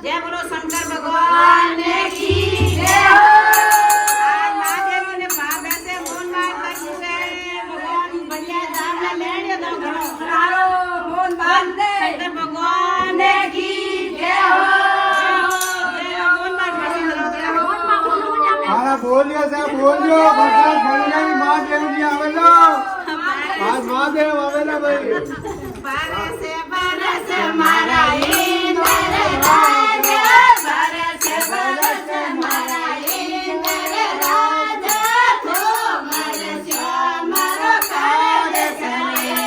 जय बोलो शंकर भगवान की जय हो। आज महादेव ने भाव ऐसे मोन बात करी से भगवान बढ़िया दाम ने लेने दो घणो हारो मोन बात दे शंकर भगवान की जय हो। जय मोन बात करी मोन बात हां बोलियो साहब बोलियो भगवान भगवान महादेव जी आवेलो आज महादेव आवेला भाई बरस मारा इंद्र राज बरस मारा इंद्र राज तो मरस्यो मरो कार सरे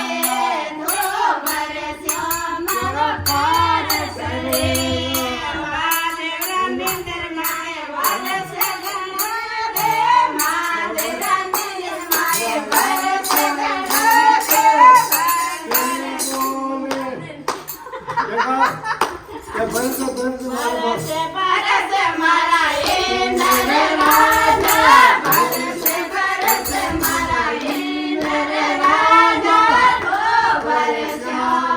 तो मरस्यो मरो कार सरे महादेव रमिंद्र माए बरस गणा रे महादेव रमिंद्र माए बरस गणा ये बरस मारा इंद्र राजा बरस मारा इंद्र राजा तो बरस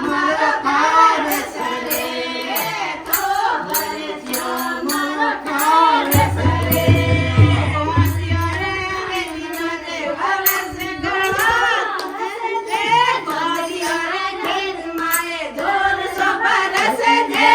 मरो कार सरे तो बरस मरो कार सरे कोसियो रे मेलिनो दे बरस गणा रे कोसियो रे खेत माए दूर सो बरस दे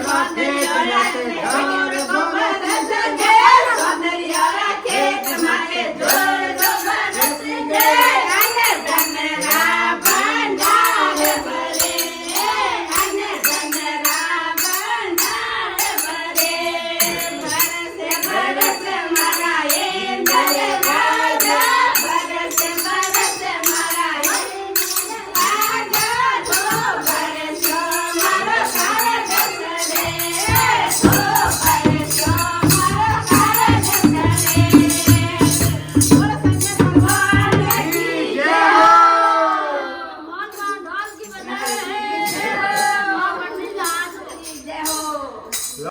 महादेव